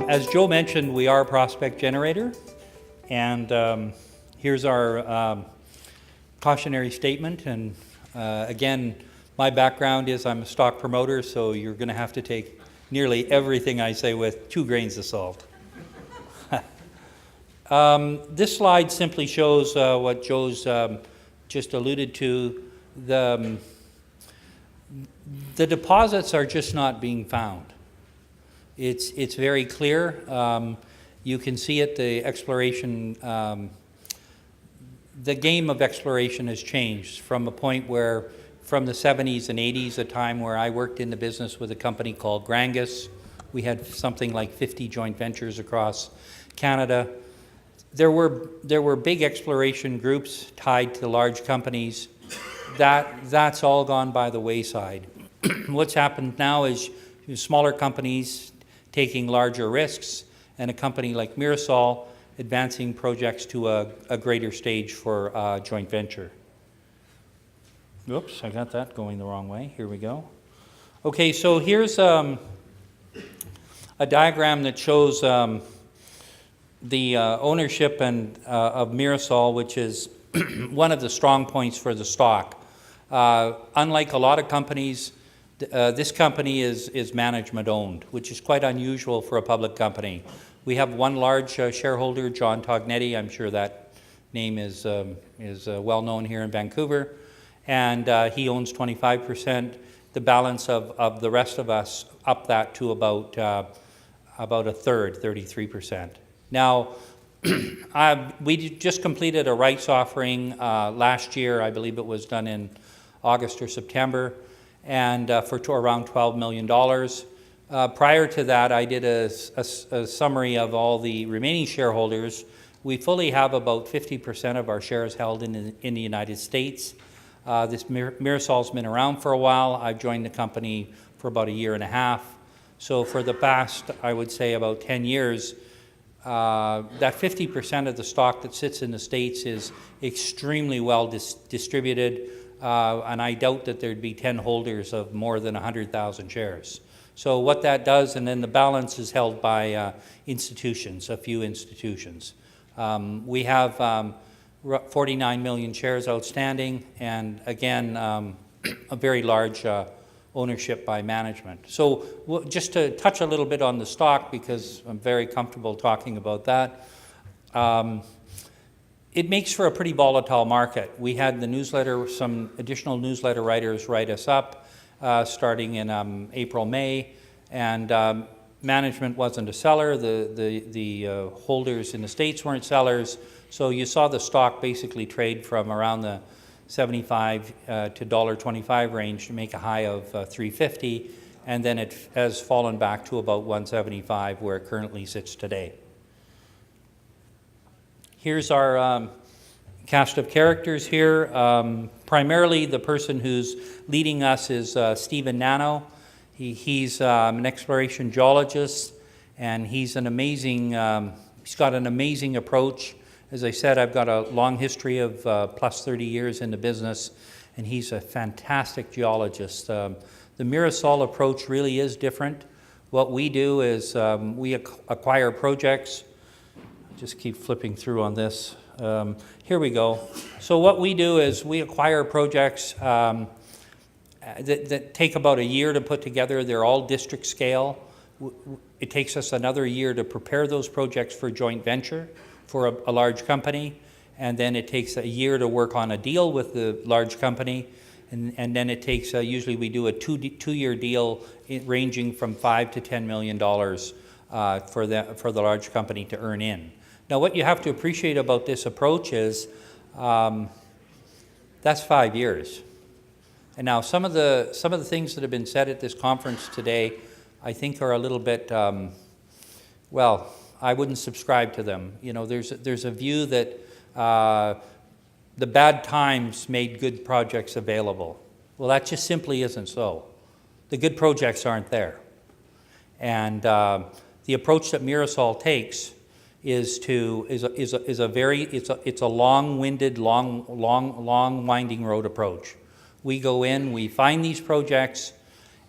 As Joe mentioned, we are a prospect generator, and here's our cautionary statement. And again, my background is I'm a stock promoter, so you're going to have to take nearly everything I say with 2 grains of salt. This slide simply shows what Joe's just alluded to. The deposits are just not being found. It's very clear. You can see it, the exploration, the game of exploration has changed from a point where, from the 70s and 80s, a time where I worked in the business with a company called Grangus. We had something like 50 joint ventures across Canada. There were big exploration groups tied to large companies. That's all gone by the wayside. What's happened now is smaller companies taking larger risks, and a company like Mirasol advancing projects to a greater stage for joint venture. Oops, I got that going the wrong way. Here we go. Okay, so here's a diagram that shows the ownership of Mirasol, which is one of the strong points for the stock. Unlike a lot of companies, this company is management owned, which is quite unusual for a public company. We have one large shareholder, John Tognetti. I'm sure that name is well known here in Vancouver, and he owns 25%. The balance of the rest of us up that to about a third, 33%. Now, we just completed a rights offering last year. I believe it was done in August or September, and for around $12 million. Prior to that, I did a summary of all the remaining shareholders. We fully have about 50% of our shares held in the United States. This Mirasol's been around for a while. I've joined the company for about 1.5 years. So for the past, I would say, about 10 years, that 50% of the stock that sits in the States is extremely well distributed. And I doubt that there'd be 10 holders of more than 100,000 shares. So what that does, and then the balance is held by institutions, a few institutions. We have 49 million shares outstanding, and again, a very large ownership by management. So just to touch a little bit on the stock, because I'm very comfortable talking about that. It makes for a pretty volatile market. We had the newsletter, some additional newsletter writers write us up starting in April, May, and management wasn't a seller. The holders in the States weren't sellers. So you saw the stock basically trade from around the 75 to $1.25 range to make a high of 350, and then it has fallen back to about 175 where it currently sits today. Here's our cast of characters here. Primarily, the person who's leading us is Stephen Nano. He's an exploration geologist, and he's an amazing. He's got an amazing approach. As I said, I've got a long history of plus 30 years in the business, and he's a fantastic geologist. The Mirasol approach really is different. What we do is we acquire projects. Just keep flipping through on this. Here we go. So what we do is we acquire projects that take about 1 year to put together. They're all district scale. It takes us another year to prepare those projects for joint venture for a large company, and then it takes 1 year to work on a deal with the large company, and then it takes, usually we do a two-year deal ranging from $5 to $10 million for the large company to earn in. Now, what you have to appreciate about this approach is that's 5 years. And now some of the things that have been said at this conference today, I think are a little bit, well, I wouldn't subscribe to them. You know, there's a view that the bad times made good projects available. Well, that just simply isn't so. The good projects aren't there. And the approach that Mirasol takes is a long-winded, long winding road approach. We go in, we find these projects,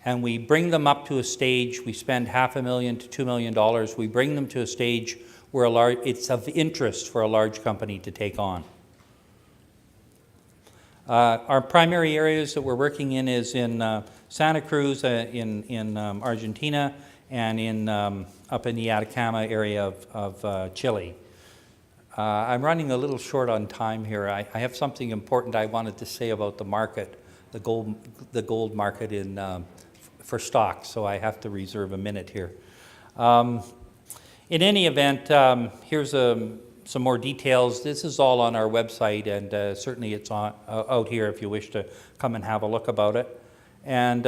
and we bring them up to a stage, we spend $500,000 to $2 million, we bring them to a stage where it's of interest for a large company to take on. Our primary areas that we're working in is in Santa Cruz, in Argentina, and up in the Atacama area of Chile. I'm running a little short on time here. I have something important I wanted to say about the market, the gold market for stocks, so I have to reserve a minute here. In any event, here's some more details. This is all on our website, and certainly it's out here if you wish to come and have a look about it. And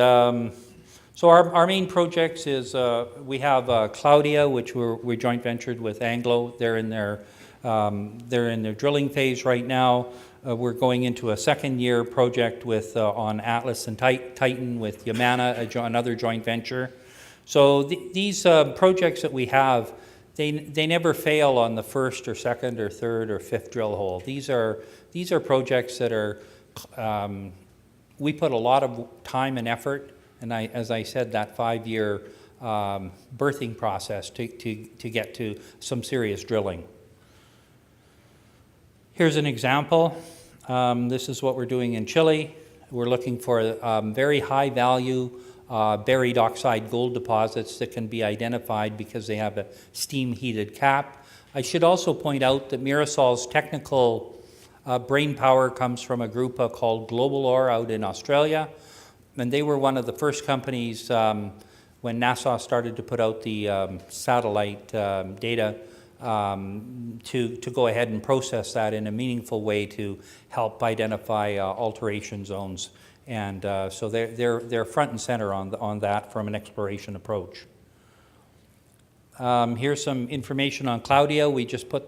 so our main projects is we have Claudia, which we joint ventured with Anglo. They're in their drilling phase right now. We're going into a second-year project on Atlas and Titan with Yamana, another joint venture. So these projects that we have, they never fail on the first or second or third or fifth drill hole. These are projects that are we put a lot of time and effort, and as I said, that 5-year birthing process to get to some serious drilling. Here's an example. This is what we're doing in Chile. We're looking for very high value buried oxide gold deposits that can be identified because they have a steam heated cap. I should also point out that Mirasol's technical brain power comes from a group called Global Ore out in Australia, and they were one of the first companies when NASA started to put out the satellite data to go ahead and process that in a meaningful way to help identify alteration zones, and so they're front and center on that from an exploration approach. Here's some information on Claudia. We just put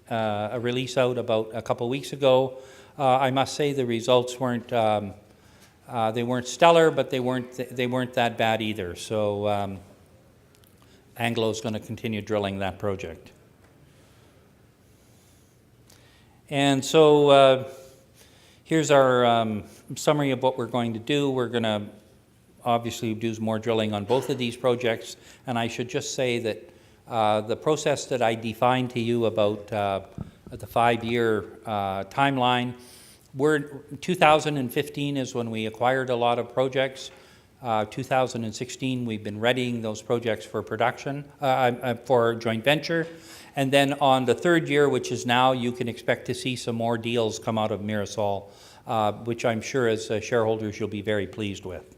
a release out about a couple weeks ago. I must say the results weren't they weren't stellar, but they weren't that bad either. So Anglo's going to continue drilling that project. And so here's our summary of what we're going to do. We're going to obviously do more drilling on both of these projects, and I should just say that the process that I defined to you about the 5-year timeline, 2015 is when we acquired a lot of projects. 2016, we've been readying those projects for production, for joint venture. And then on the 3rd year, which is now, you can expect to see some more deals come out of Mirasol, which I'm sure as shareholders you'll be very pleased with.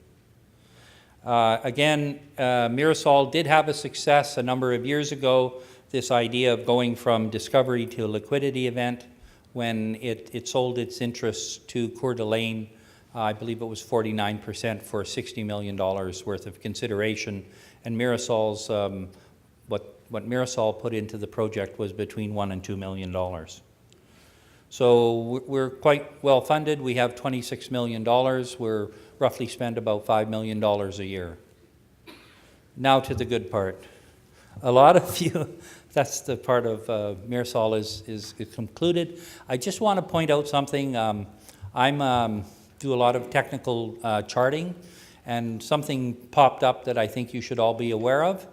Again, Mirasol did have a success a number of years ago, this idea of going from discovery to a liquidity event when it sold its interests to Coeur d'Alene. I believe it was 49% for $60 million worth of consideration, and Mirasol's what Mirasol put into the project was between $1 and $2 million. So we're quite well funded. We have $26 million. We're roughly spend about $5 million a year. Now to the good part. A lot of you, that's the part of Mirasol is concluded. I just want to point out something. I'm do a lot of technical charting, and something popped up that I think you should all be aware of,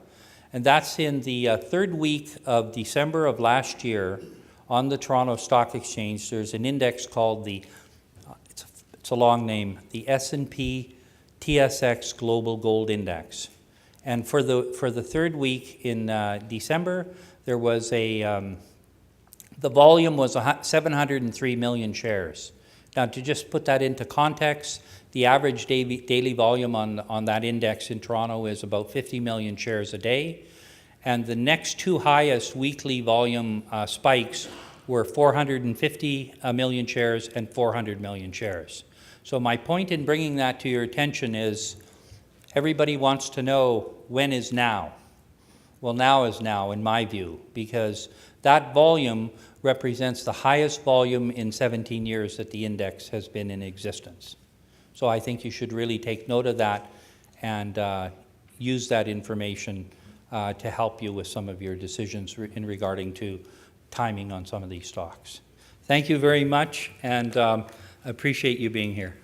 and that's in the 3rd week of December of last year on the Toronto Stock Exchange. There's an index called it's a long name, the S&P TSX Global Gold Index, and for the 3rd week in December, there was the volume was 703 million shares. Now, to just put that into context, the average daily volume on that index in Toronto is about 50 million shares a day, and the next 2 highest weekly volume spikes were 450 million shares and 400 million shares. So my point in bringing that to your attention is everybody wants to know when is now. Well, now is now, in my view, because that volume represents the highest volume in 17 years that the index has been in existence. So I think you should really take note of that and use that information to help you with some of your decisions in regarding to timing on some of these stocks. Thank you very much, and appreciate you being here.